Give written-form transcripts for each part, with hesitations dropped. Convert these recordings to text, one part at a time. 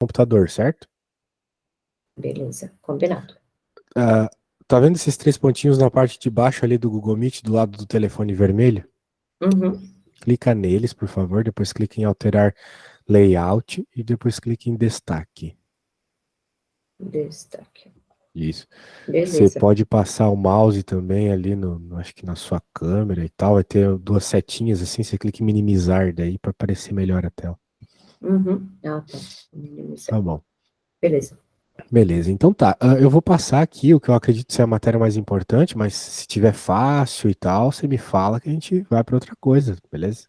computador, certo? Beleza, combinado. Tá vendo esses três pontinhos na parte de baixo ali do Google Meet, do lado do telefone vermelho? Uhum. Clica neles, por favor, depois clica em alterar layout e depois clica em destaque. Destaque. Isso. Você Beleza. pode passar o mouse também ali acho que na sua câmera e tal, vai ter duas setinhas assim, você clica em minimizar daí para aparecer melhor a tela. Uhum. Ah, tá. Minimizar. Tá bom. Beleza. Beleza, então tá. Eu vou passar aqui o que eu acredito ser a matéria mais importante, mas se tiver fácil e tal, você me fala que a gente vai para outra coisa, beleza?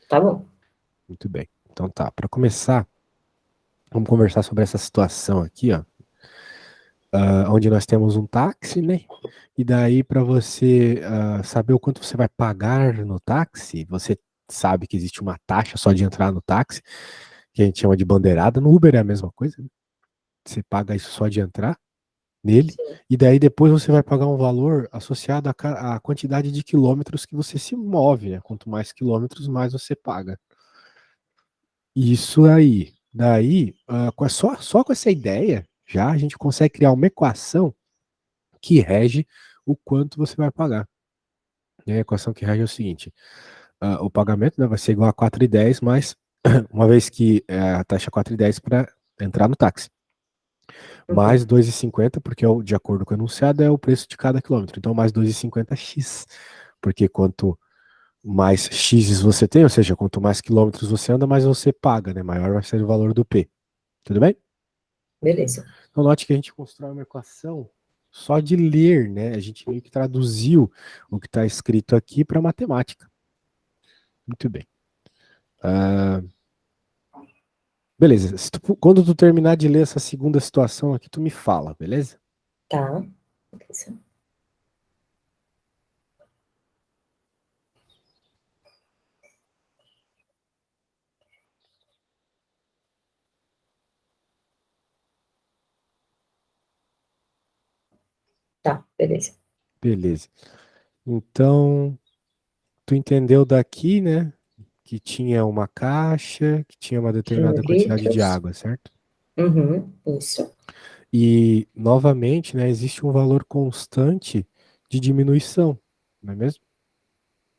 Tá bom. Muito bem. Então tá, para começar, vamos conversar sobre essa situação aqui, ó, onde nós temos um táxi, né? E daí para você saber o quanto você vai pagar no táxi, você sabe que existe uma taxa só de entrar no táxi, que a gente chama de bandeirada. No Uber é a mesma coisa, né? Você paga isso só de entrar nele, Sim. e daí depois você vai pagar um valor associado à quantidade de quilômetros que você se move, né? Quanto mais quilômetros, mais você paga. Isso aí. Daí, só com essa ideia, já a gente consegue criar uma equação que rege o quanto você vai pagar. E a equação que rege é o seguinte: o pagamento, né, vai ser igual a 4,10 mais, uma vez que a taxa é 4,10 para entrar no táxi, mais Uhum. 2,50, porque de acordo com o enunciado é o preço de cada quilômetro. Então, mais 2,50 x, porque quanto mais x você tem, ou seja, quanto mais quilômetros você anda, mais você paga, né? Maior vai ser o valor do P. Tudo bem? Beleza. Então, note que a gente constrói uma equação só de ler, né? A gente meio que traduziu o que está escrito aqui para matemática. Muito bem. Ah, beleza. Quando tu terminar de ler essa segunda situação aqui, tu me fala, beleza? Tá. Beleza. Tá, beleza. Beleza. Então, tu entendeu daqui, né? Que tinha uma caixa, que tinha uma 100 determinada quantidade de litros. água, certo? Uhum. Isso. E, novamente, né, existe um valor constante de diminuição, não é mesmo?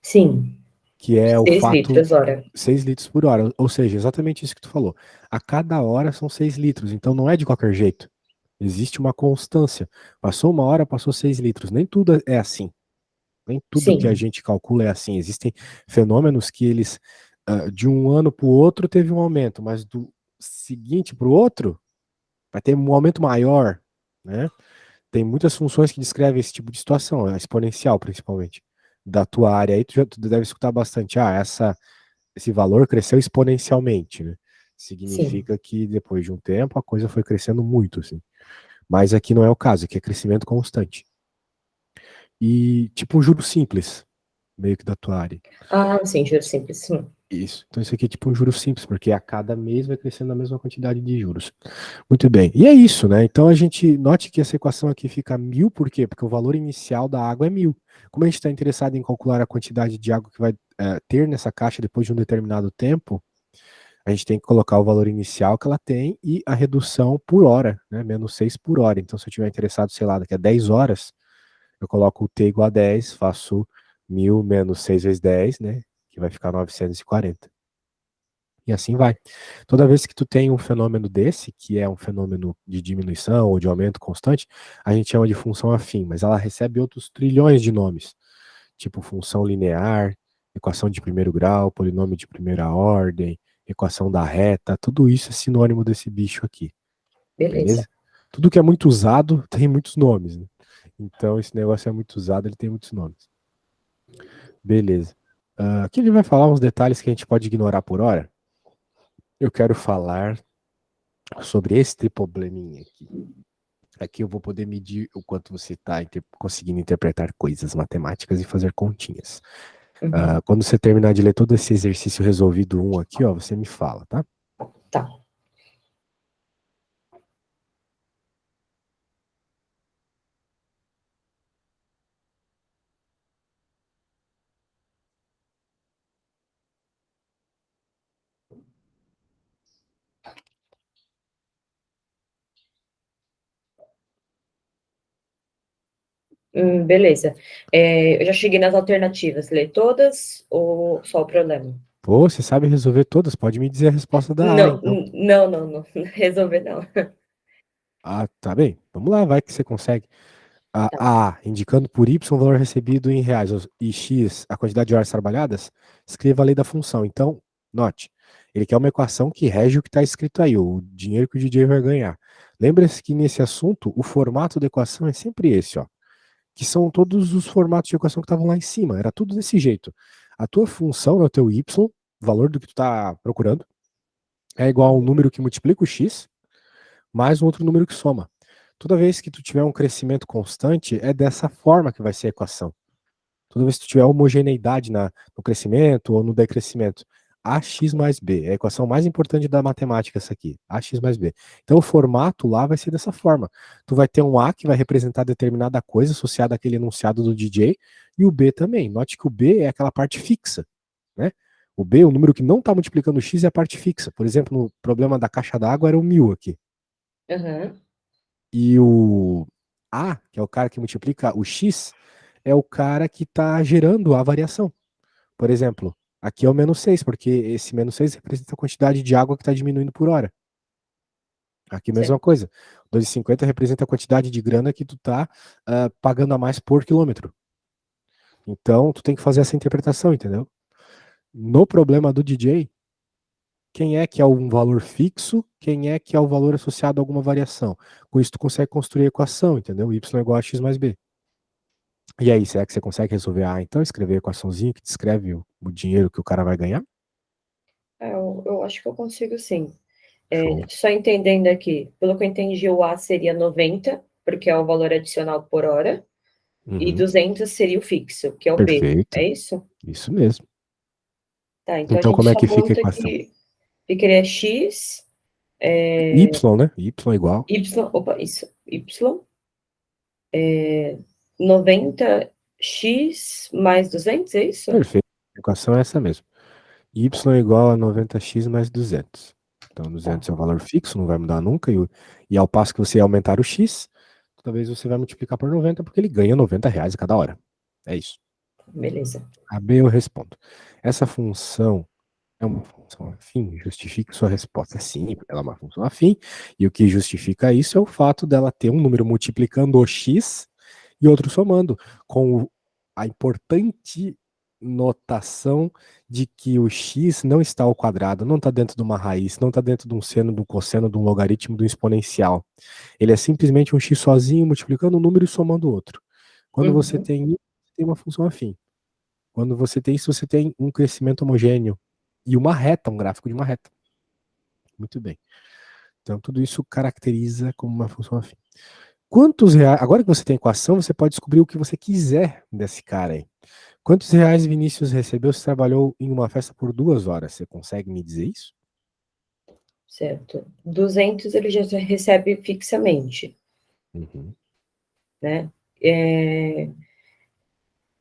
Sim. Que é o 6 fato litros, hora. 6 litros por hora. Ou seja, exatamente isso que tu falou. A cada hora são 6 litros, então não é de qualquer jeito. Existe uma constância. Passou uma hora, passou 6 litros. Nem tudo é assim. Nem tudo que a Sim. gente calcula é assim. Existem fenômenos que eles, de um ano para o outro, teve um aumento, mas do seguinte para o outro, vai ter um aumento maior, né? Tem muitas funções que descrevem esse tipo de situação, a exponencial principalmente. Da tua área aí, tu deve escutar bastante. Esse valor cresceu exponencialmente, né? Sim. Significa que depois de um tempo a coisa foi crescendo muito, assim. Mas aqui não é o caso, aqui é crescimento constante. E tipo um juro simples, meio que da tua área. Ah, sim, juro simples, sim. Isso. Então isso aqui é tipo um juro simples, porque a cada mês vai crescendo a mesma quantidade de juros. Muito bem. E é isso, né? Então a gente note que essa equação aqui fica 1.000, por quê? Porque o valor inicial da água é 1.000. Como a gente está interessado em calcular a quantidade de água que vai ter nessa caixa depois de um determinado tempo, a gente tem que colocar o valor inicial que ela tem e a redução por hora, né? Menos 6 por hora. Então, se eu estiver interessado, sei lá, daqui a 10 horas, eu coloco o t igual a 10, faço 1.000 menos 6 vezes 10, né? Que vai ficar 940. E assim vai. Toda vez que tu tem um fenômeno desse, que é um fenômeno de diminuição ou de aumento constante, a gente chama de função afim, mas ela recebe outros trilhões de nomes, tipo função linear, equação de primeiro grau, polinômio de primeira ordem, equação da reta, tudo isso é sinônimo desse bicho aqui, Beleza. beleza? Tudo que é muito usado tem muitos nomes, né? Então, esse negócio é muito usado, ele tem muitos nomes. Beleza. Aqui ele vai falar uns detalhes que a gente pode ignorar por hora. Eu quero falar sobre este probleminha aqui. Aqui eu vou poder medir o quanto você está conseguindo interpretar coisas matemáticas e fazer continhas. Uhum. Quando você terminar de ler todo esse exercício resolvido um aqui, ó, você me fala, tá? Tá. Beleza. Eu já cheguei nas alternativas. Ler todas ou só o problema? Pô, você sabe resolver todas, pode me dizer a resposta da A, Não, então. não. Resolver não. Ah, tá bem. Vamos lá, vai que você consegue. Tá. A, indicando por Y o valor recebido em reais e X a quantidade de horas trabalhadas, escreva a lei da função. Então, note, ele quer uma equação que rege o que está escrito aí, o dinheiro que o DJ vai ganhar. Lembre-se que nesse assunto, o formato da equação é sempre esse, ó, que são todos os formatos de equação que estavam lá em cima, era tudo desse jeito. A tua função, é o teu Y, o valor do que tu está procurando, é igual a um Uhum. número que multiplica o X, mais um outro número que soma. Toda vez que tu tiver um crescimento constante, é dessa forma que vai ser a equação. Toda vez que tu tiver homogeneidade no crescimento ou no decrescimento, ax mais b, é a equação mais importante da matemática essa aqui, ax mais b. Então o formato lá vai ser dessa forma. Tu vai ter um a que vai representar determinada coisa associada àquele enunciado do DJ, e o b também. Note que o b é aquela parte fixa, né? O b, o número que não está multiplicando o x, é a parte fixa. Por exemplo, no problema da caixa d'água era o 1000 aqui. Uhum. E o A, que é o cara que multiplica o X, é o cara que está gerando a variação. Por exemplo, aqui é o -6, porque esse -6 representa a quantidade de água que está diminuindo por hora. Aqui é a mesma Certo. coisa. 2,50 representa a quantidade de grana que tu tá pagando a mais por quilômetro. Então, tu tem que fazer essa interpretação, entendeu? No problema do DJ, quem é que é um valor fixo, quem é que é o valor associado a alguma variação. Com isso, tu consegue construir a equação, entendeu? Y é igual a x mais b. E aí, será que você consegue resolver? Então escrever a equaçãozinha que descreve o dinheiro que o cara vai ganhar? Eu acho que eu consigo sim. Show. Só entendendo aqui, pelo que eu entendi, o A seria 90, porque é o valor adicional por hora, e Uhum. 200 seria o fixo, que é o B. Perfeito. É isso? Isso mesmo. Tá, então a Então, gente como é só que fica a conta equação? que ficaria X, Y, né? Y igual. Y, opa, isso, Y, 90x mais 200, é isso? Perfeito. A equação é essa mesmo. Y igual a 90x mais 200. Então, Tá, 200 é o valor fixo, não vai mudar nunca. E ao passo que você aumentar o x, toda vez você vai multiplicar por 90, porque ele ganha R$ 90 a cada hora. É isso. beleza. A B eu respondo. Essa função é uma função afim, justifique sua resposta. Sim, ela é uma função afim, e o que justifica isso é o fato dela ter um número multiplicando o x e outro somando, com a importante notação de que o x não está ao quadrado, não está dentro de uma raiz, não está dentro de um seno, do cosseno, de um logaritmo, do exponencial. Ele é simplesmente um x sozinho multiplicando um número e somando o outro. Quando você Uhum. tem isso, tem uma função afim. Quando você tem isso, você tem um crescimento homogêneo e uma reta, um gráfico de uma reta. Muito bem. Então, tudo isso caracteriza como uma função afim. Quantos reais. Agora que você tem equação, você pode descobrir o que você quiser desse cara aí. Quantos reais Vinícius recebeu se trabalhou em uma festa por 2 horas? Você consegue me dizer isso? Certo. 200 ele já recebe fixamente, Uhum. né? É,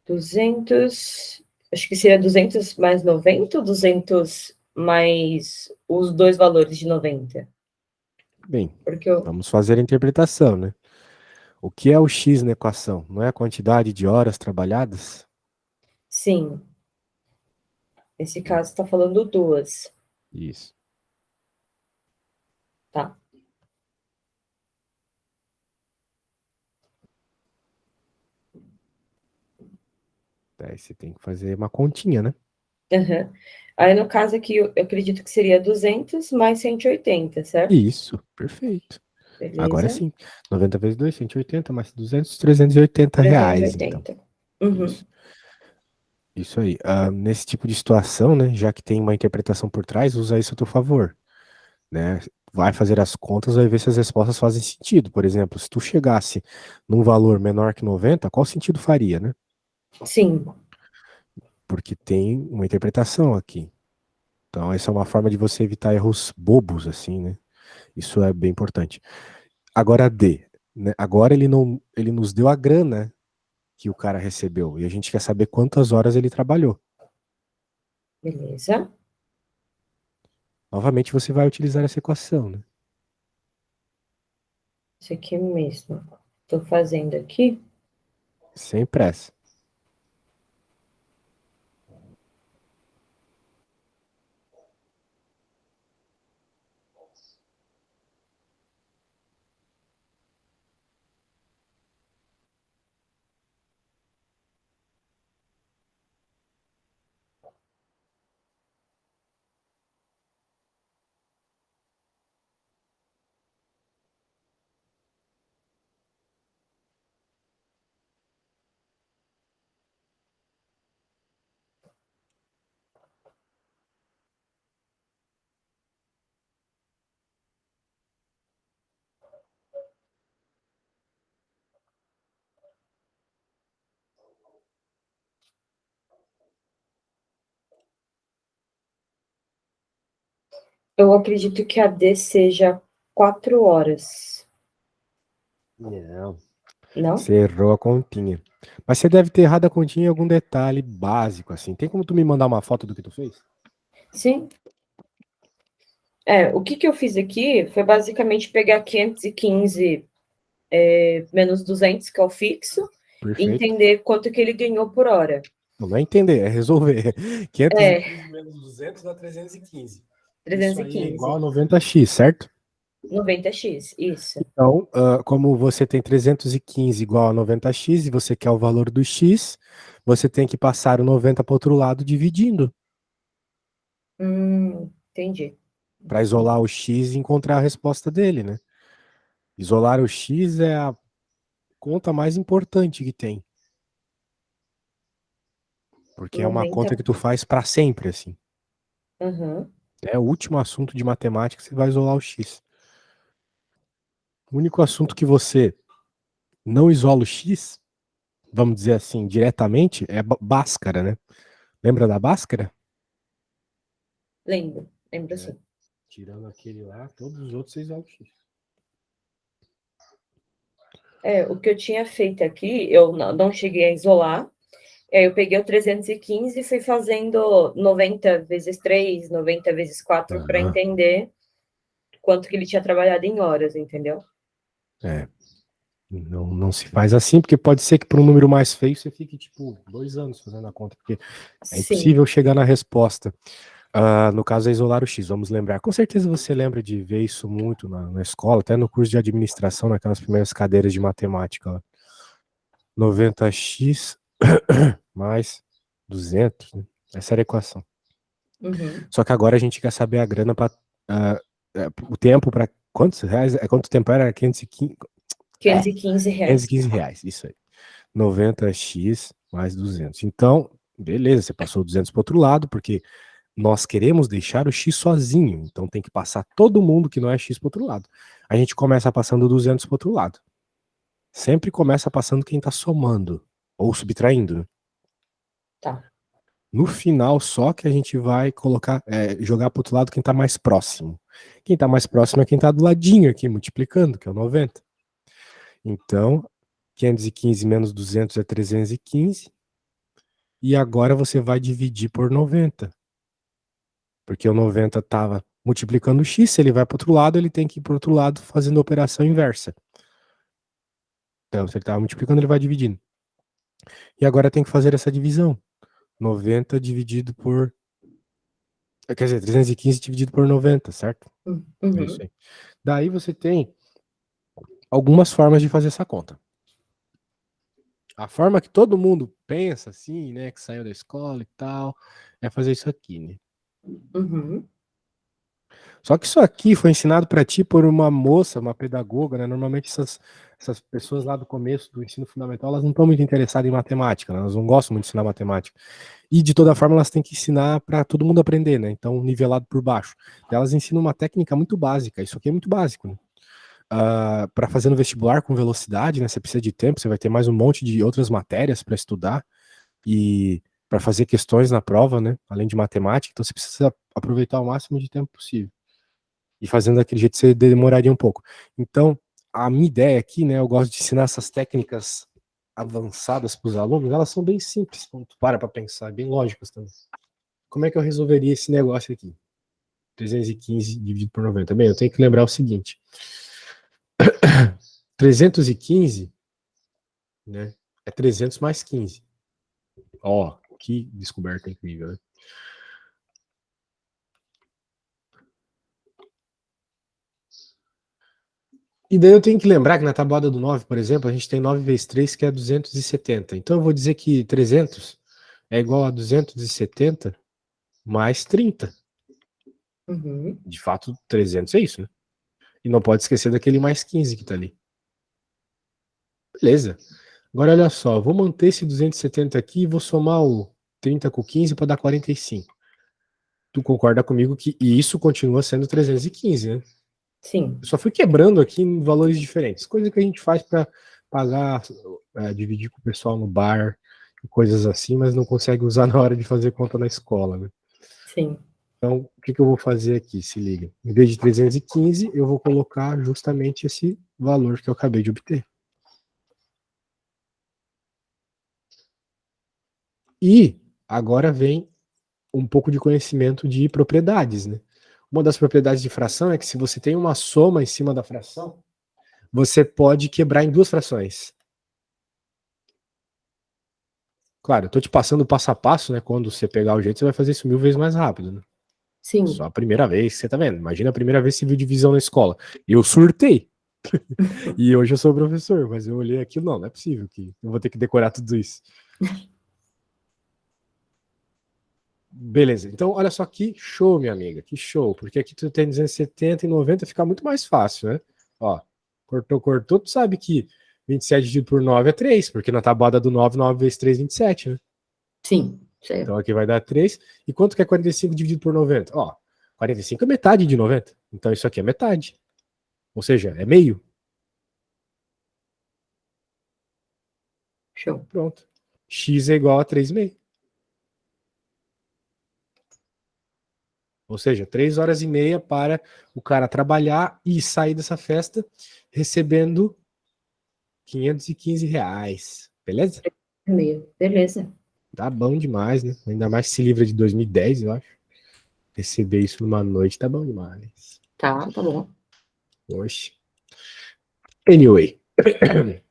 200, acho que seria 200 mais 90 ou 200 mais os dois valores de 90? Bem, Porque eu, vamos fazer a interpretação, né? O que é o x na equação? Não é a quantidade de horas trabalhadas? sim, nesse caso está falando duas, Isso. tá? Daí você tem que fazer uma continha, né? Uhum. Aí no caso aqui eu acredito que seria 200 mais 180, certo? Isso, perfeito. Agora Beleza. sim. 90 vezes 2, 180, mais 200, R$ 380, então. 380. Uhum. Isso. Isso aí. Nesse tipo de situação, né, já que tem uma interpretação por trás, usa isso a teu favor, né? Vai fazer as contas, vai ver se as respostas fazem sentido. Por exemplo, se tu chegasse num valor menor que 90, qual sentido faria, né? Sim, Porque tem uma interpretação aqui. Então, essa é uma forma de você evitar erros bobos, assim, né? Isso é bem importante. Agora, D, né? Agora ele nos deu a grana que o cara recebeu e a gente quer saber quantas horas ele trabalhou. beleza. Novamente, você vai utilizar essa equação, né? Isso aqui mesmo. Estou fazendo aqui. Sem pressa. Eu acredito que a D seja 4 horas. Não. Não? Você errou a continha. Mas você deve ter errado a continha em algum detalhe básico, assim. Tem como tu me mandar uma foto do que tu fez? Sim. O que eu fiz aqui foi basicamente pegar 515 menos 200, que é o fixo, e Perfeito. entender quanto que ele ganhou por hora. Não é entender, é resolver. É, 515 menos 200 dá 315. Isso aí é igual a 315. 90x, certo? 90x, isso. Então, como você tem 315 igual a 90x e você quer o valor do x, você tem que passar o 90 para o outro lado dividindo, Entendi. para isolar o x e encontrar a resposta dele, né? Isolar o x é a conta mais importante que tem, porque é uma 90. conta que tu faz para sempre, assim. Aham. É o último assunto de matemática que você vai isolar o x. O único assunto que você não isola o x, vamos dizer assim, diretamente, é Bhaskara, né? Lembra da Bhaskara? Lembro É. sim. Tirando aquele lá, todos os outros você isola o x. O que eu tinha feito aqui, eu não cheguei a isolar. Eu peguei o 315 e fui fazendo 90 vezes 3, 90 vezes 4 para Aham. entender quanto que ele tinha trabalhado em horas, entendeu? É. Não se faz assim, porque pode ser que para um número mais feio você fique, tipo, 2 anos fazendo a conta, porque é Sim. impossível chegar na resposta. No caso é isolar o X, vamos lembrar. Com certeza você lembra de ver isso muito na escola, até no curso de administração, naquelas primeiras cadeiras de matemática lá. 90x mais 200, né? Essa era a equação. Uhum. Só que agora a gente quer saber a grana para o tempo para quantos reais? Quanto tempo era? 515, 515 reais. 515 reais, isso aí. 90x mais 200. Então, beleza, você passou 200 para outro lado, porque nós queremos deixar o x sozinho. Então tem que passar todo mundo que não é x para outro lado. A gente começa passando 200 para outro lado. Sempre começa passando quem está somando ou subtraindo, né? Tá. No final, só que a gente vai colocar, jogar para outro lado quem está mais próximo. Quem está mais próximo é quem está do ladinho aqui, multiplicando, que é o 90. Então, 515 menos 200 é 315. E agora você vai dividir por 90. Porque o 90 estava multiplicando o x, se ele vai para o outro lado, ele tem que ir para o outro lado fazendo a operação inversa. Então, se ele estava multiplicando, ele vai dividindo. E agora tem que fazer essa divisão. 90 dividido por. Quer dizer, 315 dividido por 90, certo? É isso Uhum. aí. Daí você tem algumas formas de fazer essa conta. A forma que todo mundo pensa, assim, né, que saiu da escola e tal, é fazer isso aqui, né? Uhum. Só que isso aqui foi ensinado para ti por uma moça, uma pedagoga, né? Normalmente essas pessoas lá do começo do ensino fundamental, elas não estão muito interessadas em matemática, né? Elas não gostam muito de ensinar matemática. E de toda forma elas têm que ensinar para todo mundo aprender, né? Então, nivelado por baixo. Elas ensinam uma técnica muito básica, isso aqui é muito básico, né? Para fazer no vestibular com velocidade, né? Você precisa de tempo, você vai ter mais um monte de outras matérias para estudar e para fazer questões na prova, né? Além de matemática, então você precisa aproveitar o máximo de tempo possível. E fazendo daquele jeito você demoraria um pouco. Então, a minha ideia aqui, né, eu gosto de ensinar essas técnicas avançadas para os alunos, elas são bem simples, quando tu para pensar, bem lógicas também. Como é que eu resolveria esse negócio aqui? 315 dividido por 90. Bem, eu tenho que lembrar o seguinte. 315, né? É 300 mais 15. Ó, que descoberta incrível, né? E daí eu tenho que lembrar que na tabuada do 9, por exemplo, a gente tem 9 vezes 3, que é 270. Então eu vou dizer que 300 é igual a 270 mais 30. Uhum. De fato, 300 é isso, né? E não pode esquecer daquele mais 15 que tá ali. Beleza. Agora olha só, eu vou manter esse 270 aqui e vou somar o 30 com 15 para dar 45. Tu concorda comigo que isso continua sendo 315, né? Sim, Eu só fui quebrando aqui em valores diferentes. Coisa que a gente faz para pagar, dividir com o pessoal no bar, coisas assim, mas não consegue usar na hora de fazer conta na escola, né? sim. Então, o que eu vou fazer aqui? Se liga. Em vez de 315, eu vou colocar justamente esse valor que eu acabei de obter. E agora vem um pouco de conhecimento de propriedades, né? Uma das propriedades de fração é que se você tem uma soma em cima da fração, você pode quebrar em duas frações. Claro, eu tô te passando o passo a passo, né? Quando você pegar o jeito, você vai fazer isso 1000 vezes mais rápido, né? Só Sim. a primeira vez que você tá vendo. Imagina a primeira vez que você viu divisão na escola. Eu surtei. E hoje eu sou professor, mas eu olhei aquilo, não é possível que eu vou ter que decorar tudo isso. Beleza, então olha só que show, minha amiga, que show, porque aqui tu tem 270 e 90, fica muito mais fácil, né? Ó, cortou, tu sabe que 27 dividido por 9 é 3, porque na tabuada do 9, 9 vezes 3, 27, né? Sim. Então aqui vai dar 3. E quanto que é 45 dividido por 90? Ó, 45 é metade de 90, então isso aqui é metade, ou seja, é meio. Show. Pronto. X é igual a 3,5. Ou seja, 3 horas e meia para o cara trabalhar e sair dessa festa recebendo R$ 515. Beleza? Meio. Beleza. Tá bom demais, né? Ainda mais se livra de 2010, eu acho. Receber isso numa noite tá bom demais. Tá bom. Oxe. Anyway,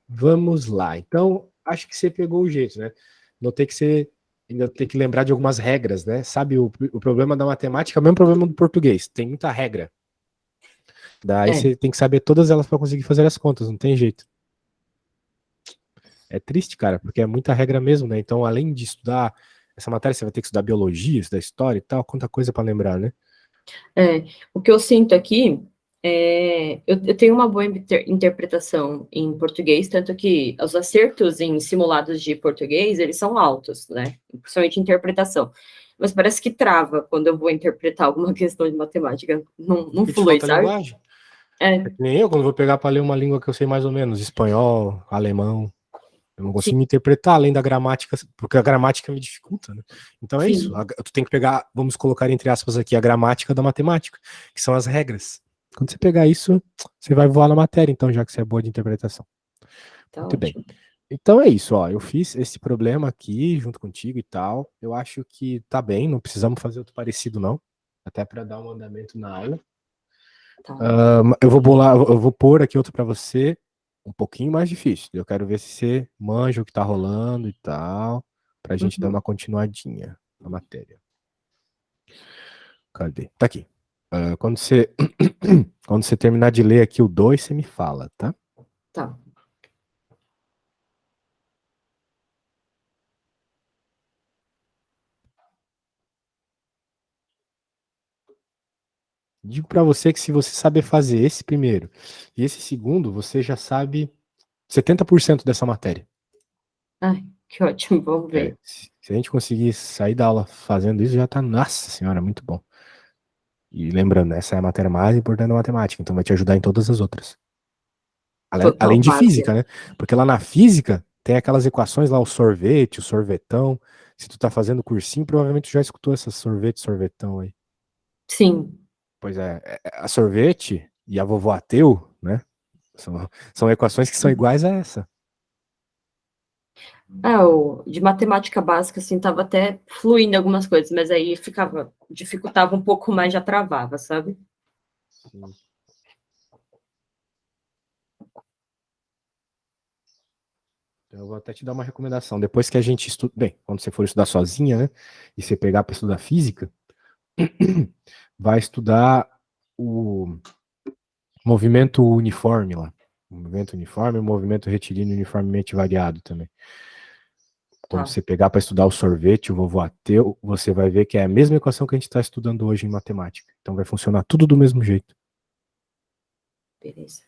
vamos lá. Então, acho que você pegou o jeito, né? Notei que você ainda tem que lembrar de algumas regras, né? Sabe, o problema da matemática é o mesmo problema do português. Tem muita regra. Daí É. você tem que saber todas elas para conseguir fazer as contas, não tem jeito. É triste, cara, porque é muita regra mesmo, né? Então, além de estudar essa matéria, você vai ter que estudar biologia, estudar história e tal, quanta coisa para lembrar, né? É, o que eu sinto aqui eu tenho uma boa interpretação em português, tanto que os acertos em simulados de português, eles são altos, né? Principalmente interpretação. Mas parece que trava quando eu vou interpretar alguma questão de matemática. Não Porque te flui, falta sabe? linguagem. É É, que nem eu, quando vou pegar para ler uma língua que eu sei mais ou menos, espanhol, alemão, eu não sim, consigo me interpretar além da gramática, porque a gramática me dificulta, né? Então é isso. sim. Tu tem que pegar, vamos colocar entre aspas aqui, a gramática da matemática, que são as regras. Quando você pegar isso, você vai voar na matéria, então, já que você é boa de interpretação. Tá Muito bem. ótimo. Então é isso, ó. Eu fiz esse problema aqui junto contigo e tal. Eu acho que tá bem, não precisamos fazer outro parecido, não. Até para dar um andamento na aula. Tá. Eu vou pôr aqui outro para você, um pouquinho mais difícil. Eu quero ver se você manja o que tá rolando e tal, pra gente dar Uhum. uma continuadinha na matéria. Cadê? Tá aqui. Quando você quando você terminar de ler aqui o 2, você me fala, tá? Tá. Digo para você que se você saber fazer esse primeiro e esse segundo, você já sabe 70% dessa matéria. Ai, que ótimo, vamos ver. Se a gente conseguir sair da aula fazendo isso, já tá, nossa senhora, muito bom. E lembrando, essa é a matéria mais importante da matemática, então vai te ajudar em todas as outras. Total Além de base. física, né? Porque lá na física tem aquelas equações lá, o sorvete, o sorvetão. Se tu tá fazendo cursinho, provavelmente tu já escutou essas sorvete, sorvetão aí. Sim. Pois é, a sorvete e a vovó ateu, né? São equações que são iguais a essa. De matemática básica, assim, tava até fluindo algumas coisas, mas aí dificultava um pouco mais, já travava, sabe? Sim. Então, eu vou até te dar uma recomendação. Depois que a gente estuda. Bem, quando você for estudar sozinha, né? E você pegar para estudar física, vai estudar o movimento uniforme lá. O movimento uniforme e o movimento retilíneo uniformemente variado também. Quando Tá, você pegar para estudar o sorvete, o vovô ateu, você vai ver que é a mesma equação que a gente está estudando hoje em matemática. Então vai funcionar tudo do mesmo jeito. beleza.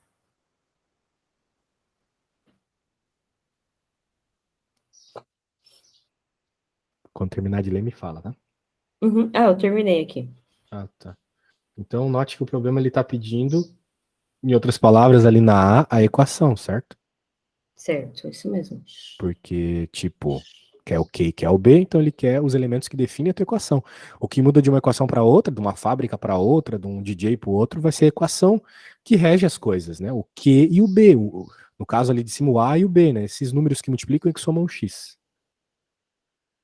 Quando terminar de ler, me fala, tá? Uhum. Ah, eu terminei aqui. Ah, tá. Então note que o problema ele está pedindo, em outras palavras, ali na A equação, certo? Certo, isso mesmo. Porque, tipo, quer o Q e quer o B, então ele quer os elementos que definem a tua equação. O que muda de uma equação para outra, de uma fábrica para outra, de um DJ para o outro, vai ser a equação que rege as coisas, né? O Q e o B. No caso ali de cima, o A e o B, né? Esses números que multiplicam e que somam o X.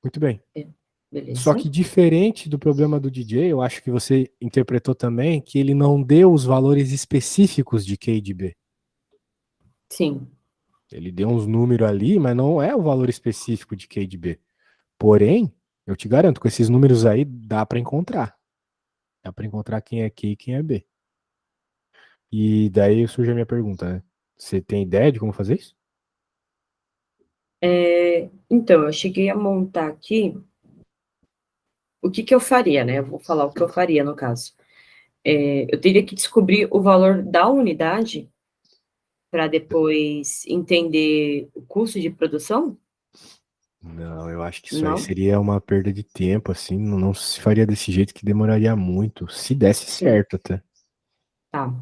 Muito bem. É, Só beleza. que diferente do problema do DJ, eu acho que você interpretou também que ele não deu os valores específicos de Q e de B. Sim. Ele deu uns números ali, mas não é o valor específico de Q e de B. Porém, eu te garanto, com esses números aí dá para encontrar. Dá para encontrar quem é Q e quem é B. E daí surge a minha pergunta, né? Você tem ideia de como fazer isso? Então, eu cheguei a montar aqui o que que eu faria, né? Eu vou falar o que eu faria no caso. Eu teria que descobrir o valor da unidade para depois entender o custo de produção? Não, eu acho que isso aí Não? seria uma perda de tempo, assim, não se faria desse jeito que demoraria muito, se desse Sim, certo até. tá.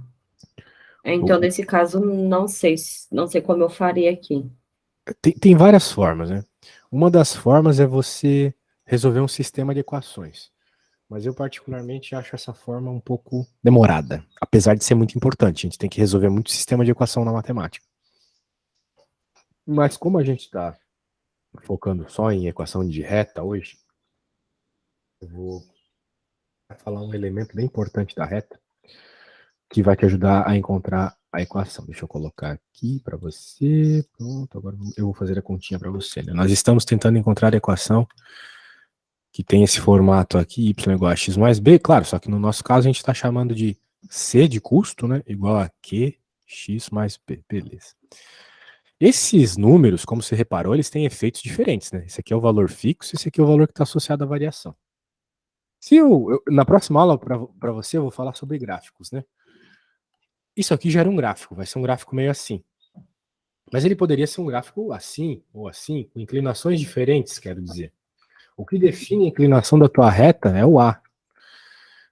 Então, O- nesse caso, não sei como eu faria aqui. tem várias formas, né? Uma das formas é você resolver um sistema de equações. Mas eu particularmente acho essa forma um pouco demorada, apesar de ser muito importante. A gente tem que resolver muito sistema de equação na matemática. Mas como a gente está focando só em equação de reta hoje, eu vou falar um elemento bem importante da reta que vai te ajudar a encontrar a equação. Deixa eu colocar aqui para você. Pronto, agora eu vou fazer a continha para você, né? Nós estamos tentando encontrar a equação que tem esse formato aqui, y igual a x mais b, claro, só que no nosso caso a gente está chamando de c de custo, né, igual a q, x mais b, beleza. Esses números, como você reparou, eles têm efeitos diferentes, né? Esse aqui é o valor fixo, esse aqui é o valor que está associado à variação. Se na próxima aula para você eu vou falar sobre gráficos, né? Isso aqui já era um gráfico, vai ser um gráfico meio assim. Mas ele poderia ser um gráfico assim ou assim, com inclinações diferentes, quero dizer. O que define a inclinação da tua reta é o A.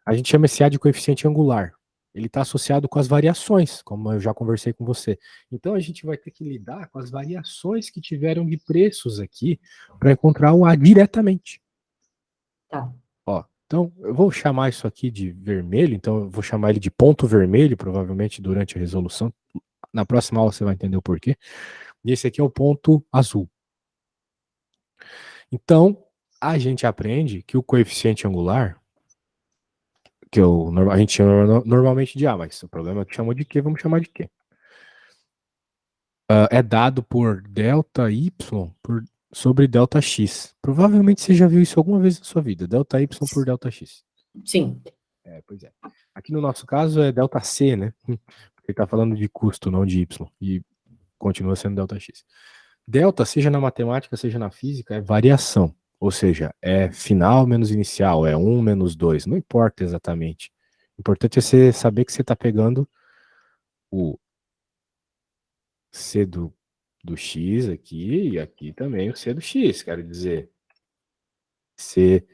A gente chama esse A de coeficiente angular. Ele está associado com as variações, como eu já conversei com você. Então a gente vai ter que lidar com as variações que tiveram de preços aqui para encontrar o A diretamente. Tá, Ó, então eu vou chamar isso aqui de vermelho, então eu vou chamar ele de ponto vermelho, provavelmente durante a resolução. Na próxima aula você vai entender o porquê. E esse aqui é o ponto azul. Então, a gente aprende que o coeficiente angular, a gente chama normalmente de A, mas o problema é que chamou de Q, vamos chamar de Q. É dado por delta Y sobre delta X. Provavelmente você já viu isso alguma vez na sua vida, delta Y por delta X. sim, Pois é. Aqui no nosso caso é delta C, né? Porque ele está falando de custo, não de Y. E continua sendo delta X. Delta, seja na matemática, seja na física, é variação. Ou seja, é final menos inicial, é 1 menos 2. Não importa exatamente. O importante é você saber que você está pegando o C do X aqui e aqui também o C do X. Quero dizer, C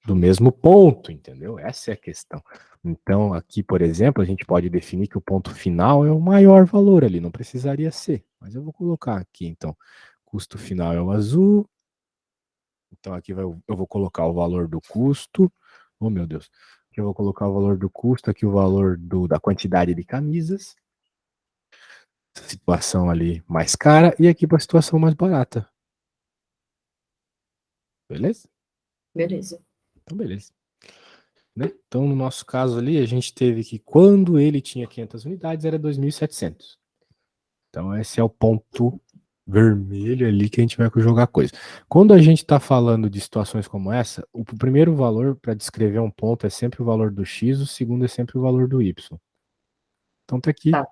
do mesmo ponto, entendeu? Essa é a questão. Então, aqui, por exemplo, a gente pode definir que o ponto final é o maior valor ali, não precisaria ser. Mas eu vou colocar aqui, então, custo final é o azul. Então, aqui eu vou colocar o valor do custo. Oh, meu Deus. Aqui eu vou colocar o valor do custo, aqui o valor da quantidade de camisas. Situação ali mais cara e aqui para a situação mais barata. Beleza? beleza. Então, beleza. Né? Então, no nosso caso ali, a gente teve que quando ele tinha 500 unidades, era 2.700. Então, esse é o ponto vermelho ali que a gente vai jogar coisa. Quando a gente está falando de situações como essa, o primeiro valor para descrever um ponto é sempre o valor do x, o segundo é sempre o valor do y. Então tá aqui Tá.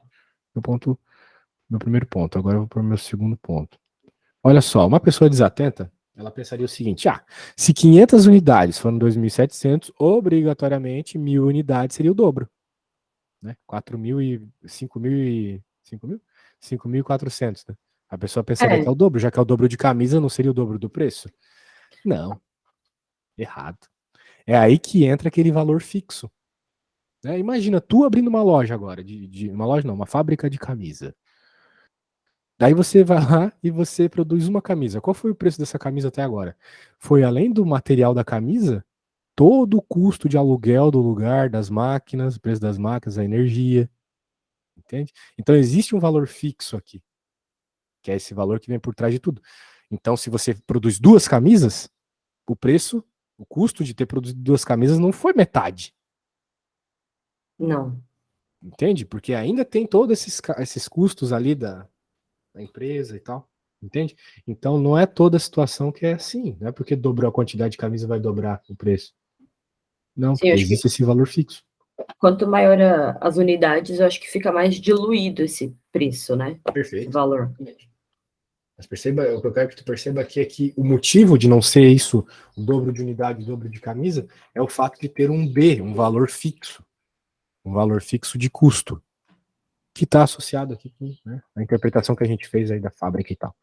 meu primeiro ponto. Agora eu vou para o meu segundo ponto. Olha só, uma pessoa desatenta, ela pensaria o seguinte: se 500 unidades foram 2.700, obrigatoriamente 1.000 unidades seria o dobro, né? 4.000 e 5.000 5.400, né? A pessoa pensaria que é o dobro, já que é o dobro de camisa, não seria o dobro do preço? Não, errado. É aí que entra aquele valor fixo. Né? Imagina tu abrindo uma loja agora, uma loja não, uma fábrica de camisa. Daí você vai lá e você produz uma camisa. Qual foi o preço dessa camisa até agora? Foi além do material da camisa, todo o custo de aluguel do lugar, das máquinas, preço das máquinas, a energia. Entende? Então existe um valor fixo aqui, que é esse valor que vem por trás de tudo. Então, se você produz duas camisas, o custo de ter produzido duas camisas não foi metade. Não. Entende? Porque ainda tem todos esses custos ali da empresa e tal. Entende? Então não é toda a situação que é assim. Não é porque dobrou a quantidade de camisa vai dobrar o preço. Não, Sim, eu porque acho que existe esse valor fixo. quanto maior as unidades, eu acho que fica mais diluído esse preço, né? Esse Perfeito. valor. Mas perceba, o que eu quero que tu perceba aqui é que o motivo de não ser isso, o dobro de unidade, o dobro de camisa, é o fato de ter um B, um valor fixo de custo, que está associado aqui com, né, a interpretação que a gente fez aí da fábrica e tal.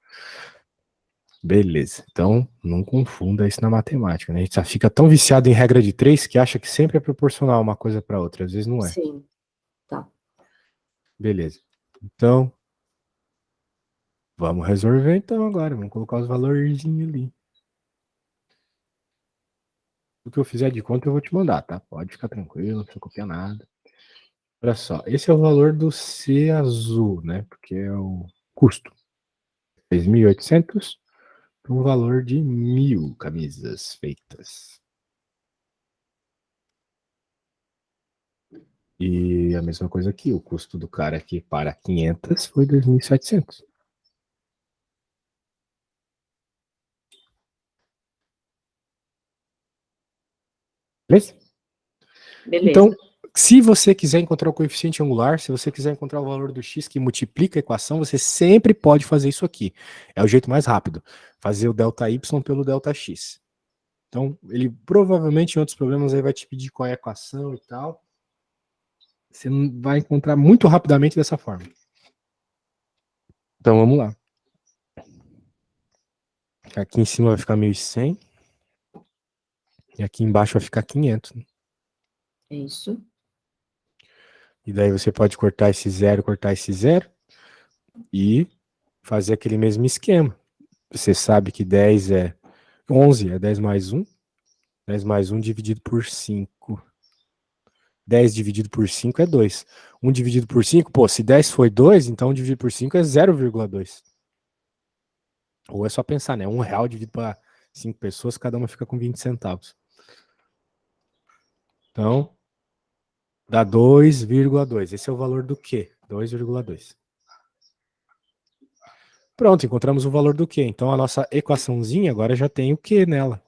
Beleza. Então, não confunda isso na matemática, né? A gente já fica tão viciado em regra de três que acha que sempre é proporcional uma coisa para outra. Às vezes não é. Sim, tá. Beleza. Então, vamos resolver então agora. Vamos colocar os valorzinhos ali. O que eu fizer de conta eu vou te mandar, tá? Pode ficar tranquilo, não precisa copiar nada. Olha só, esse é o valor do C azul, né? Porque é o custo. 6.800 para um valor de 1.000 camisas feitas. E a mesma coisa aqui, o custo do cara aqui para 500 foi 2.700. Beleza? Beleza. Então, se você quiser encontrar o coeficiente angular, se você quiser encontrar o valor do x que multiplica a equação, você sempre pode fazer isso aqui. É o jeito mais rápido. Fazer o ΔY pelo ΔX. Então, ele provavelmente em outros problemas aí vai te pedir qual é a equação e tal. Você vai encontrar muito rapidamente dessa forma. Então, vamos lá. Aqui em cima vai ficar 1.100. E aqui embaixo vai ficar 500. Né? É isso. E daí você pode cortar esse zero e fazer aquele mesmo esquema. Você sabe que 10 é 11, é 10 mais 1. 10 mais 1 dividido por 5. 10 dividido por 5 é 2. 1 dividido por 5, pô, se 10 foi 2, então 1 dividido por 5 é 0,2. Ou é só pensar, né? R$1 dividido para 5 pessoas, cada uma fica com 20 centavos. Então, dá 2,2. Esse é o valor do quê? 2,2. Pronto, encontramos o valor do quê? Então a nossa equaçãozinha agora já tem o quê nela?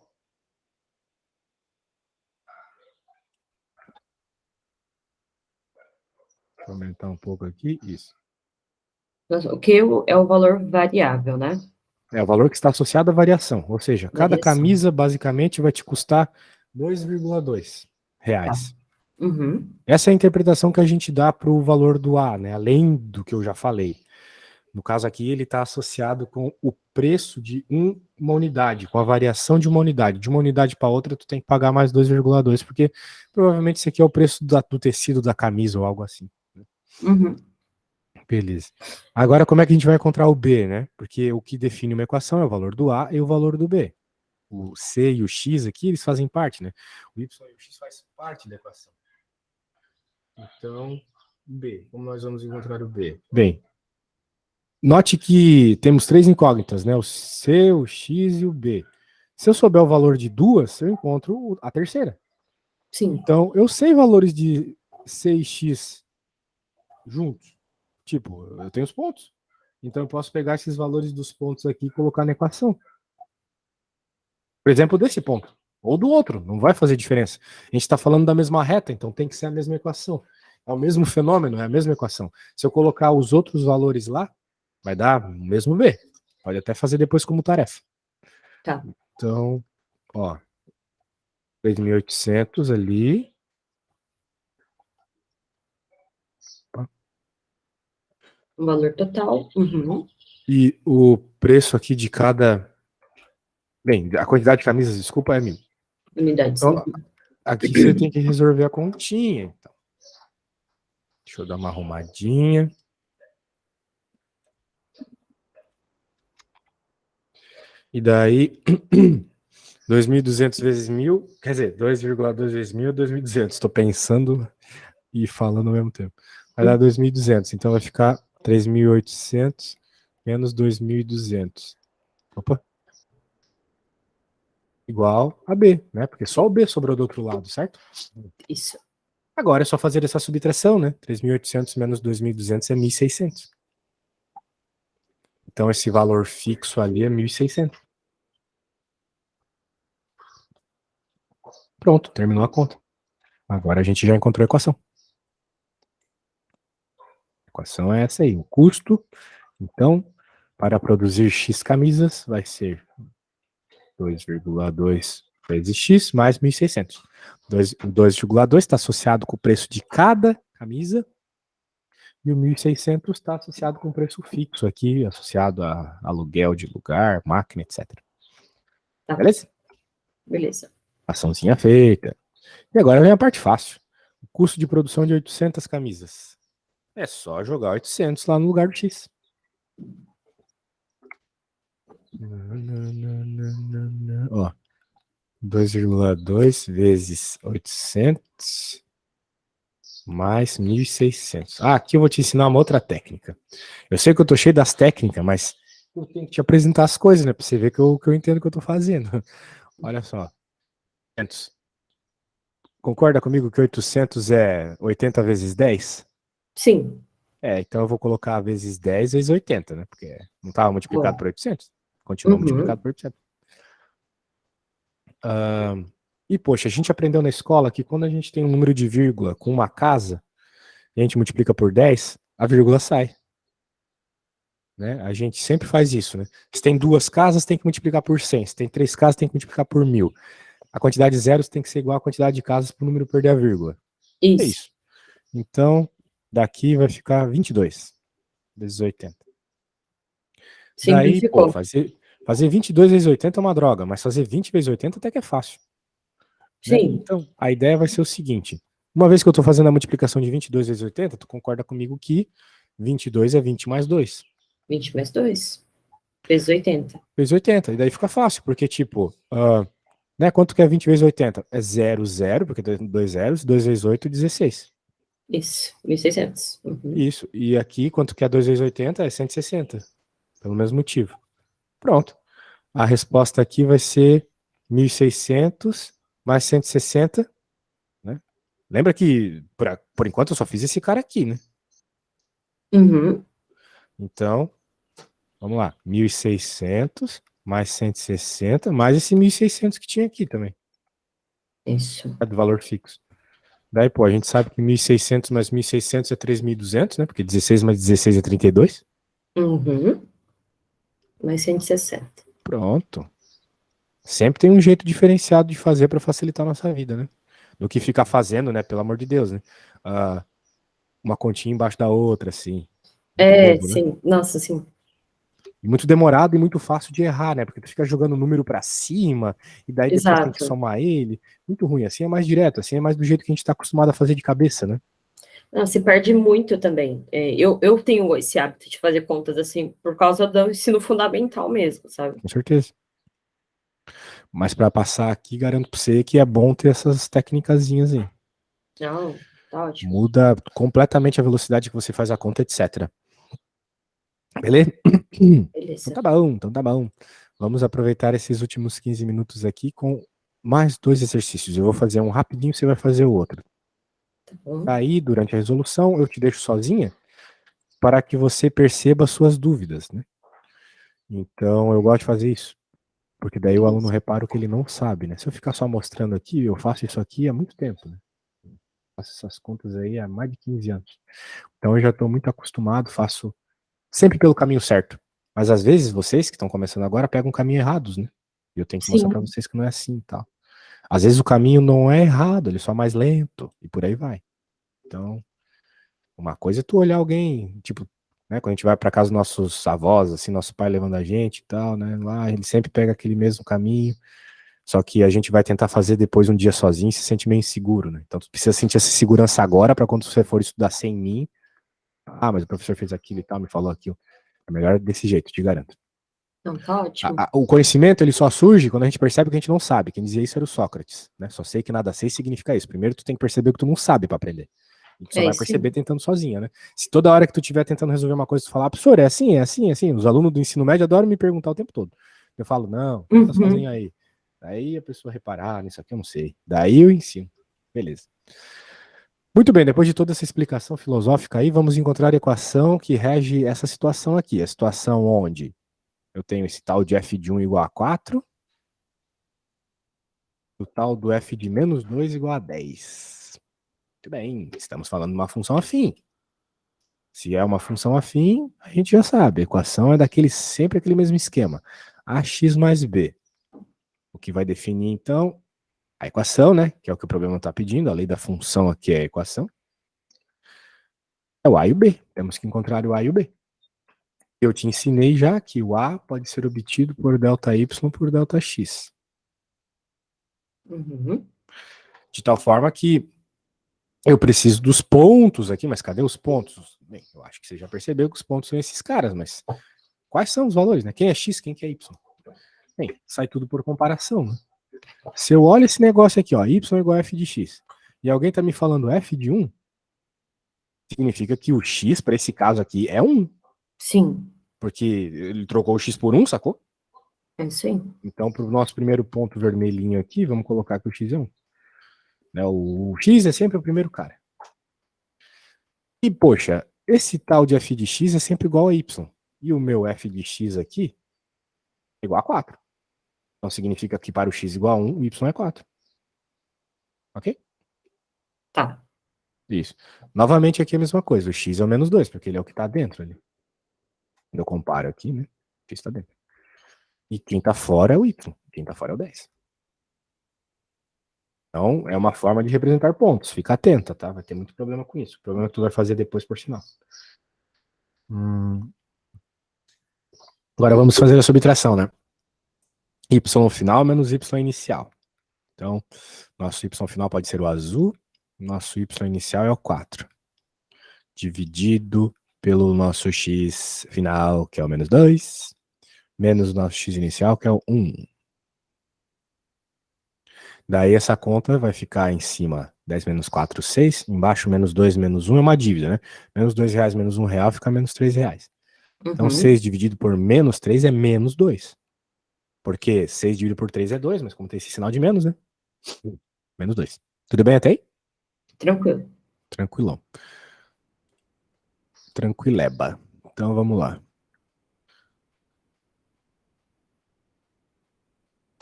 Deixa eu aumentar um pouco aqui, isso. O que é o valor variável, né? É o valor que está associado à variação. Ou seja, cada Variação. camisa basicamente vai te custar 2,2 Tá. reais. Uhum. Essa é a interpretação que a gente dá para o valor do A, né? Além do que eu já falei. No caso aqui, ele está associado com o preço de uma unidade, com a variação de uma unidade. De uma unidade para outra, tu tem que pagar mais 2,2, porque provavelmente esse aqui é o preço do tecido da camisa ou algo assim. Uhum. Beleza. Agora, como é que a gente vai encontrar o B, né? Porque o que define uma equação é o valor do A e o valor do B. O C e o X aqui, eles fazem parte, né? O Y e o X fazem parte da equação. Então, B. Como nós vamos encontrar o B? Bem, note que temos três incógnitas, né? O C, o X e o B. Se eu souber o valor de duas, eu encontro a terceira. Sim. Então, eu sei valores de C e X juntos. Tipo, eu tenho os pontos. Então eu posso pegar esses valores dos pontos aqui e colocar na equação. Por exemplo, desse ponto. Ou do outro, não vai fazer diferença. A gente está falando da mesma reta, então tem que ser a mesma equação. É o mesmo fenômeno, é a mesma equação. Se eu colocar os outros valores lá, vai dar o mesmo B. Pode até fazer depois como tarefa. Tá. Então, ó, 3.800 ali. O valor total. Uhum. E o preço aqui de cada... Bem, a quantidade de camisas, desculpa, é 1.000. Unidades. Então, aqui você tem que resolver a continha. Então. Deixa eu dar uma arrumadinha. E daí, 2.200 vezes 1.000, quer dizer, 2,2 vezes 1.000 é 2.200. Estou pensando e falando ao mesmo tempo. Vai dar 2.200, então vai ficar 3.800 menos 2.200. Opa. Igual a B, né? Porque só o B sobrou do outro lado, certo? Isso. Agora é só fazer essa subtração, né? 3.800 menos 2.200 é 1.600. Então esse valor fixo ali é 1.600. Pronto, terminou a conta. Agora a gente já encontrou a equação. A equação é essa aí. O custo, então, para produzir X camisas, vai ser 2,2 vezes X mais 1.600. 2,2 está associado com o preço de cada camisa e o 1.600 está associado com o preço fixo aqui, associado a aluguel de lugar, máquina, etc. Tá. Beleza? Beleza. Açãozinha feita. E agora vem a parte fácil. O custo de produção de 800 camisas. É só jogar 800 lá no lugar do X. Ó, 2,2 vezes 800 mais 1.600. Ah, aqui eu vou te ensinar uma outra técnica. Eu sei que eu tô cheio das técnicas, mas eu tenho que te apresentar as coisas, né? Pra você ver que eu entendo o que eu tô fazendo. Olha só. 800. Concorda comigo que 800 é 80 vezes 10? Sim. Então eu vou colocar vezes 10 vezes 80, né? Porque não estava multiplicado Bom. por 800? Continua Uhum. multiplicado por 800. E, poxa, a gente aprendeu na escola que quando a gente tem um número de vírgula com uma casa, e a gente multiplica por 10, a vírgula sai. Né? A gente sempre faz isso, né? Se tem duas casas, tem que multiplicar por 100. Se tem três casas, tem que multiplicar por 1.000. A quantidade de zeros tem que ser igual à quantidade de casas para o número perder a vírgula. É Isso. isso. Então, daqui vai ficar 22 vezes 80. Daí, pô, Simplificou. fazer 22 vezes 80 é uma droga, mas fazer 20 vezes 80 até que é fácil. Né? Sim. Então, a ideia vai ser o seguinte. Uma vez que eu estou fazendo a multiplicação de 22 vezes 80, tu concorda comigo que 22 é 20 mais 2. 20 mais 2. Vezes 80. Vezes 80. E daí fica fácil, porque tipo, né, quanto que é 20 vezes 80? É 0, 0, porque tem dois zeros, 2 vezes 8, 16. Isso. 1.600. Uhum. Isso. E aqui, quanto que é 2 vezes 80? É 160. Pelo mesmo motivo. Pronto. A resposta aqui vai ser 1.600 mais 160, né? Lembra que, por enquanto, eu só fiz esse cara aqui, né? Uhum. Então, vamos lá. 1.600 mais 160, mais esse 1.600 que tinha aqui também. Isso. É do valor fixo. Daí, pô, a gente sabe que 1.600 mais 1.600 é 3.200, né? Porque 16 mais 16 é 32. Uhum. Mais 160. Pronto. Sempre tem um jeito diferenciado de fazer para facilitar a nossa vida, né? Do que ficar fazendo, né? Pelo amor de Deus, né? Uma continha embaixo da outra, assim. Muito bobo, né? Sim. Nossa, sim. E muito demorado e muito fácil de errar, né? Porque tu fica jogando o número para cima e daí depois tem que Exato. somar ele. Muito ruim. Assim é mais direto, assim é mais do jeito que a gente tá acostumado a fazer de cabeça, né? Não, se perde muito também. Eu tenho esse hábito de fazer contas assim por causa do ensino fundamental mesmo, sabe? Com certeza. Mas para passar aqui, garanto para você que é bom ter essas técnicazinhas aí. Não, tá ótimo. Muda completamente a velocidade que você faz a conta, etc. Beleza? Então Beleza. tá bom, então tá bom. Vamos aproveitar esses últimos 15 minutos aqui com mais dois exercícios. Eu vou fazer um rapidinho, você vai fazer o outro. Tá bom. Aí, durante a resolução, eu te deixo sozinha para que você perceba suas dúvidas, né? Então, eu gosto de fazer isso, porque daí o aluno repara o que ele não sabe, né? Se eu ficar só mostrando aqui, eu faço isso aqui há muito tempo, né? Faço essas contas aí há mais de 15 anos. Então, eu já estou muito acostumado, faço sempre pelo caminho certo. Mas às vezes vocês que estão começando agora pegam um caminho errados, né? E eu tenho que mostrar para Sim, vocês que não é assim e tal. Às vezes o caminho não é errado, ele é só mais lento e por aí vai. Então, uma coisa é tu olhar alguém, tipo, né, quando a gente vai para casa dos nossos avós, assim, nosso pai levando a gente e tal, né? Lá ele sempre pega aquele mesmo caminho. Só que a gente vai tentar fazer depois um dia sozinho e se sente meio inseguro, né? Então tu precisa sentir essa segurança agora para quando você for estudar sem mim. Ah, mas o professor fez aquilo e tal, me falou aquilo. É melhor desse jeito, te garanto. então tá ótimo. O conhecimento ele só surge quando a gente percebe o que a gente não sabe. Quem dizia isso era o Sócrates, né? Só sei que nada sei significa isso. Primeiro tu tem que perceber o que tu não sabe para aprender. E tu só É vai isso aí. perceber tentando sozinha, né? Se toda hora que tu estiver tentando resolver uma coisa, tu falar, professor, é assim, é assim, é assim. Os alunos do ensino médio adoram me perguntar o tempo todo. Eu falo, não, tenta sozinho Uhum. aí. Daí a pessoa reparar, nisso aqui eu não sei. Daí eu ensino. Beleza. Muito bem, depois de toda essa explicação filosófica aí, vamos encontrar a equação que rege essa situação aqui. A situação onde eu tenho esse tal de f de 1 igual a 4, o tal do f de menos 2 igual a 10. Muito bem, estamos falando de uma função afim. Se é uma função afim, a gente já sabe, a equação é daquele sempre aquele mesmo esquema. Ax mais b. O que vai definir, então, a equação, né? Que é o que o problema está pedindo, a lei da função aqui é a equação. É o a e o b. Temos que encontrar o a e o b. Eu te ensinei já que o a pode ser obtido por ΔY por ΔX. Uhum. De tal forma que eu preciso dos pontos aqui, mas cadê os pontos? Bem, eu acho que você já percebeu que os pontos são esses caras, mas quais são os valores, né? Quem é X, quem que é Y? Bem, sai tudo por comparação, né? Se eu olho esse negócio aqui, ó, Y igual a F de X, e alguém tá me falando F de 1, significa que o X, para esse caso aqui, é 1, Sim, porque ele trocou o X por 1, sacou? é isso aí. Então, para o nosso primeiro ponto vermelhinho aqui, vamos colocar que o X é 1. Né? O X é sempre o primeiro cara. E, poxa, esse tal de f de x é sempre igual a y. E o meu f de x aqui é igual a 4. Então significa que para o x igual a 1, o y é 4. Ok? Tá. Isso. Novamente aqui a mesma coisa. O x é o menos 2, porque ele é o que está dentro ali. Eu comparo aqui, né? O x está dentro. E quem está fora é o y. Quem está fora é o 10. Então, é uma forma de representar pontos. Fica atenta, tá? Vai ter muito problema com isso. O problema é que tu vai fazer depois por sinal. Agora vamos fazer a subtração, né? Y final menos y inicial. Então, nosso y final pode ser o azul, nosso y inicial é o 4, dividido pelo nosso x final, que é o menos 2, menos o nosso x inicial, que é o 1. Daí essa conta vai ficar em cima 10 menos 4, 6, embaixo menos 2 menos 1 é uma dívida, né? Menos R$2 menos R$1 fica menos R$3. Então Uhum. 6 dividido por menos 3 é menos 2. Porque 6 dividido por 3 é 2, mas como tem esse sinal de menos, né? Menos 2. Tudo bem até aí? Tranquilo. Tranquilão. Tranquileba. Então vamos lá.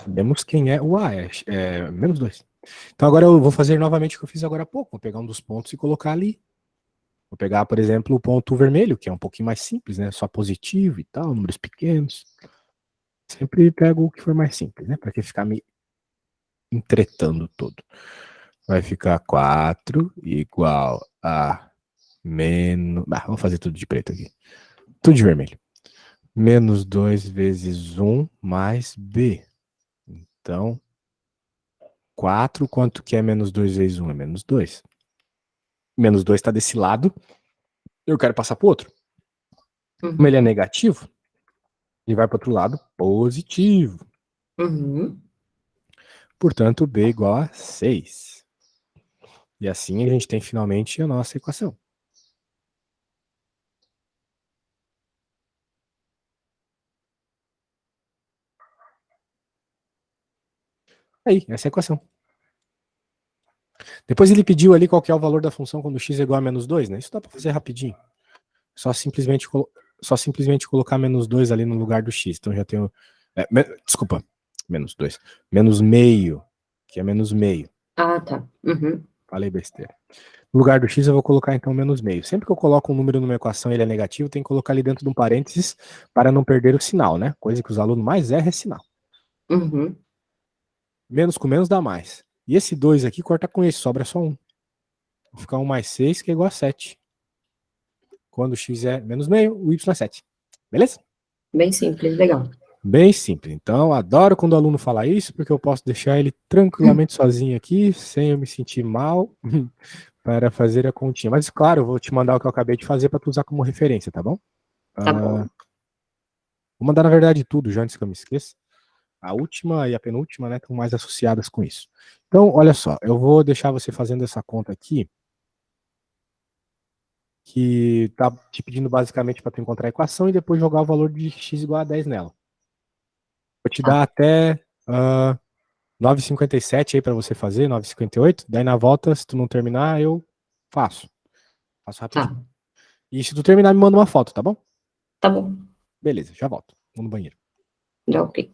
Sabemos quem é o A, é menos 2. Então agora eu vou fazer novamente o que eu fiz agora há pouco. Vou pegar um dos pontos e colocar ali. Vou pegar, por exemplo, o ponto vermelho, que é um pouquinho mais simples, né? Só positivo e tal, números pequenos. Sempre pego o que for mais simples, né? Para que ficar me entretando todo. Vai ficar 4 igual a menos... vamos fazer tudo de preto aqui. Tudo de vermelho. Menos 2 vezes 1 mais B. Então, 4, quanto que é menos 2 vezes 1? É menos 2. Menos 2 está desse lado, eu quero passar para o outro. Como ele é Uhum. negativo, ele vai para o outro lado positivo. Uhum. Portanto, B igual a 6. E assim a gente tem finalmente a nossa equação. Aí, essa é a equação. Depois ele pediu ali qual que é o valor da função quando x é igual a menos 2, né? Isso dá para fazer rapidinho. só simplesmente, só simplesmente colocar menos 2 ali no lugar do x. Então já tenho. Desculpa, menos 2. Menos meio, que é menos meio. Ah, tá. Uhum. Falei besteira. No lugar do x eu vou colocar então menos meio. Sempre que eu coloco um número numa equação e ele é negativo, tem que colocar ali dentro de um parênteses para não perder o sinal, né? Coisa que os alunos mais erram é sinal. Uhum. Menos com menos dá mais. E esse 2 aqui corta com esse, sobra só 1. Vai ficar 1 mais 6, que é igual a 7. Quando o x é menos meio, o y é 7. Beleza? Bem simples, legal. Bem simples. Então, adoro quando o aluno fala isso, porque eu posso deixar ele tranquilamente sozinho aqui, sem eu me sentir mal, para fazer a continha. Mas, claro, eu vou te mandar o que eu acabei de fazer para tu usar como referência, tá bom? Tá bom. Vou mandar, na verdade, tudo, já antes que eu me esqueça. A última e a penúltima, né, estão mais associadas com isso. Então, olha só, eu vou deixar você fazendo essa conta aqui, que tá te pedindo basicamente para tu encontrar a equação e depois jogar o valor de x igual a 10 nela. Vou te Tá, dar até 9,57 aí para você fazer, 9,58. Daí na volta, se tu não terminar, eu faço. Faço rapidinho. tá. E se tu terminar, me manda uma foto, tá bom? Tá bom. Beleza, já volto. Vou no banheiro. Já ok.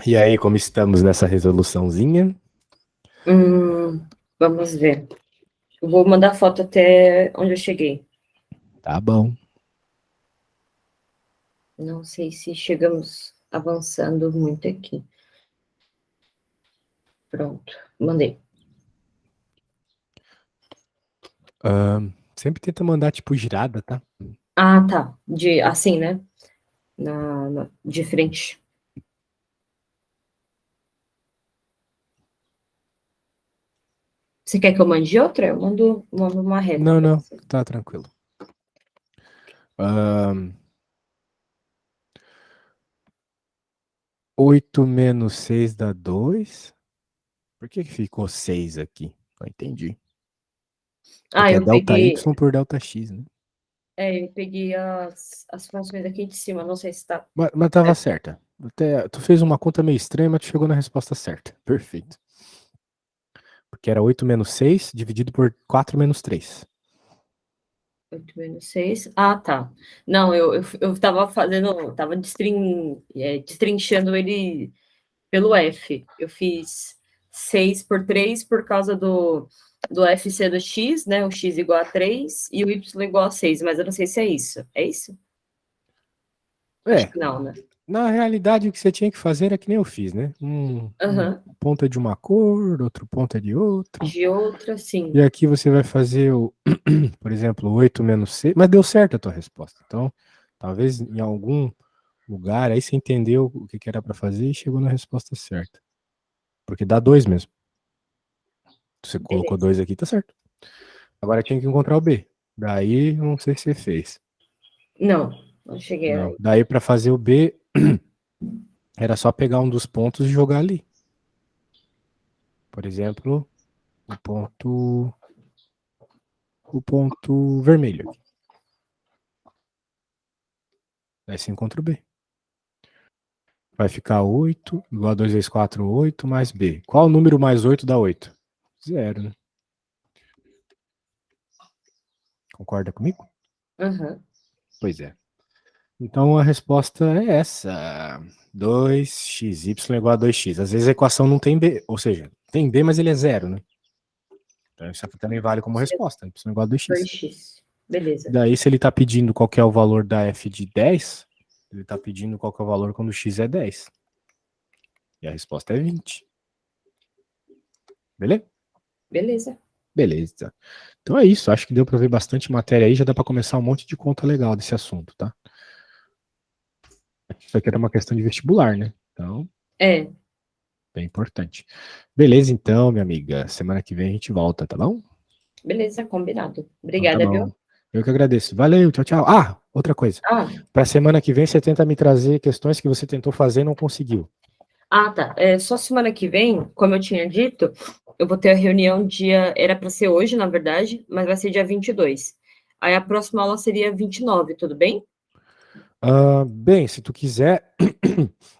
E aí, como estamos nessa resoluçãozinha? Vamos ver. Eu vou mandar foto até onde eu cheguei. Tá bom. Não sei se chegamos avançando muito aqui. Pronto, mandei. Sempre tenta mandar tipo girada, tá? Ah, tá. Assim, né? De frente. Você quer que eu mande outra? Eu mando uma reta. Não, tá tranquilo. 8 menos 6 dá 2. Por que ficou 6 aqui? Não entendi. Porque é Eu delta y peguei. por delta x, né? Eu peguei as funções aqui de cima. Não sei se tá. Mas tava certa. Tu fez uma conta meio estranha, mas tu chegou na resposta certa. Perfeito. Porque era 8 menos 6 dividido por 4 menos 3. 8 menos 6. Ah, tá. Não, eu tava fazendo. Tava destrinchando ele pelo F. Eu fiz 6 por 3 por causa do FC do X, né? O X igual a 3 e o Y igual a 6, mas eu não sei se é isso. É isso? Acho É, que não, né? na realidade o que você tinha que fazer era que nem eu fiz, né? Um Aham. ponto é de uma cor, outro ponto é de outro. De outra, sim. E aqui você vai fazer por exemplo, 8 menos 6. Mas deu certo a tua resposta. Então, talvez em algum lugar aí você entendeu o que era para fazer e chegou na resposta certa. Porque dá 2 mesmo. Você colocou Beleza. 2 aqui, tá certo. Agora tinha que encontrar o B. Daí, não sei se você fez. Não cheguei Não. aí. Daí, para fazer o B, era só pegar um dos pontos e jogar ali. Por exemplo, o ponto vermelho aqui. Daí você encontra o B. Vai ficar 8 igual a 2 vezes 4, 8 mais B. Qual o número mais 8 dá 8? Zero, né? Concorda comigo? Aham. Pois é. Então a resposta é essa. 2xy igual a 2x. Às vezes a equação não tem B, ou seja, tem B, mas ele é zero, né? Então isso aqui também vale como resposta. Y igual a 2x. 2x. Beleza. Daí, se ele está pedindo qual que é o valor da f de 10, ele está pedindo qual que é o valor quando x é 10. E a resposta é 20. Beleza? Beleza. Beleza. Então é isso. Acho que deu para ver bastante matéria aí. Já dá para começar um monte de conta legal desse assunto, tá? Isso aqui era uma questão de vestibular, né? Então, É. bem importante. Beleza, então, minha amiga. Semana que vem a gente volta, tá bom? Beleza, combinado. Então tá Obrigada, bom. viu? Eu que agradeço. Valeu, tchau, tchau. Ah, outra coisa. Ah, Para semana que vem você tenta me trazer questões que você tentou fazer e não conseguiu. tá. Só semana que vem, como eu tinha dito, eu vou ter a reunião dia. Era para ser hoje, na verdade, mas vai ser dia 22. Aí a próxima aula seria 29, tudo bem? Bem, se tu quiser,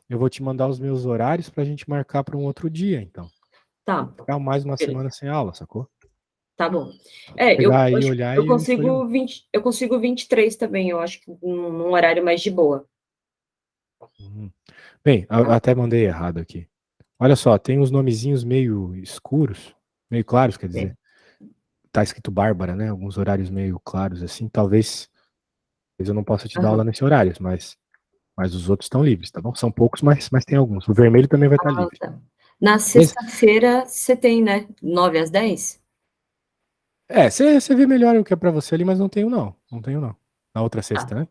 eu vou te mandar os meus horários pra gente marcar para um outro dia, então. Tá, Ficar mais uma beleza. semana sem aula, sacou? Tá bom. Eu Pegar aí, acho que olhar eu e eu escolho um. consigo 20, eu consigo 23 também, eu acho que num horário mais de boa. Uhum. Bem, Tá? até mandei errado aqui. Olha só, tem uns nomezinhos meio escuros, meio claros, quer É. dizer. Tá escrito Bárbara, né? Alguns horários meio claros, assim. Talvez eu não possa te dar aula Aham. nesse horário, mas os outros estão livres, tá bom? São poucos, mas tem alguns. O vermelho também vai estar livre. Tá. Na Beleza? sexta-feira você tem, né? 9 às 10? É, você vê melhor o que é pra você ali, mas não tenho não. Não tenho não. Na outra Tá. sexta, né? Se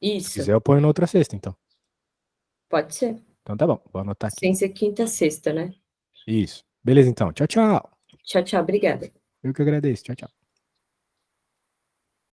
Isso, quiser, eu ponho na outra sexta, então. pode ser. Então tá bom, vou anotar aqui. Sem ser quinta, sexta, né? Isso. Beleza, então. Tchau, tchau. Tchau, tchau, obrigada. Eu que agradeço. Tchau, tchau.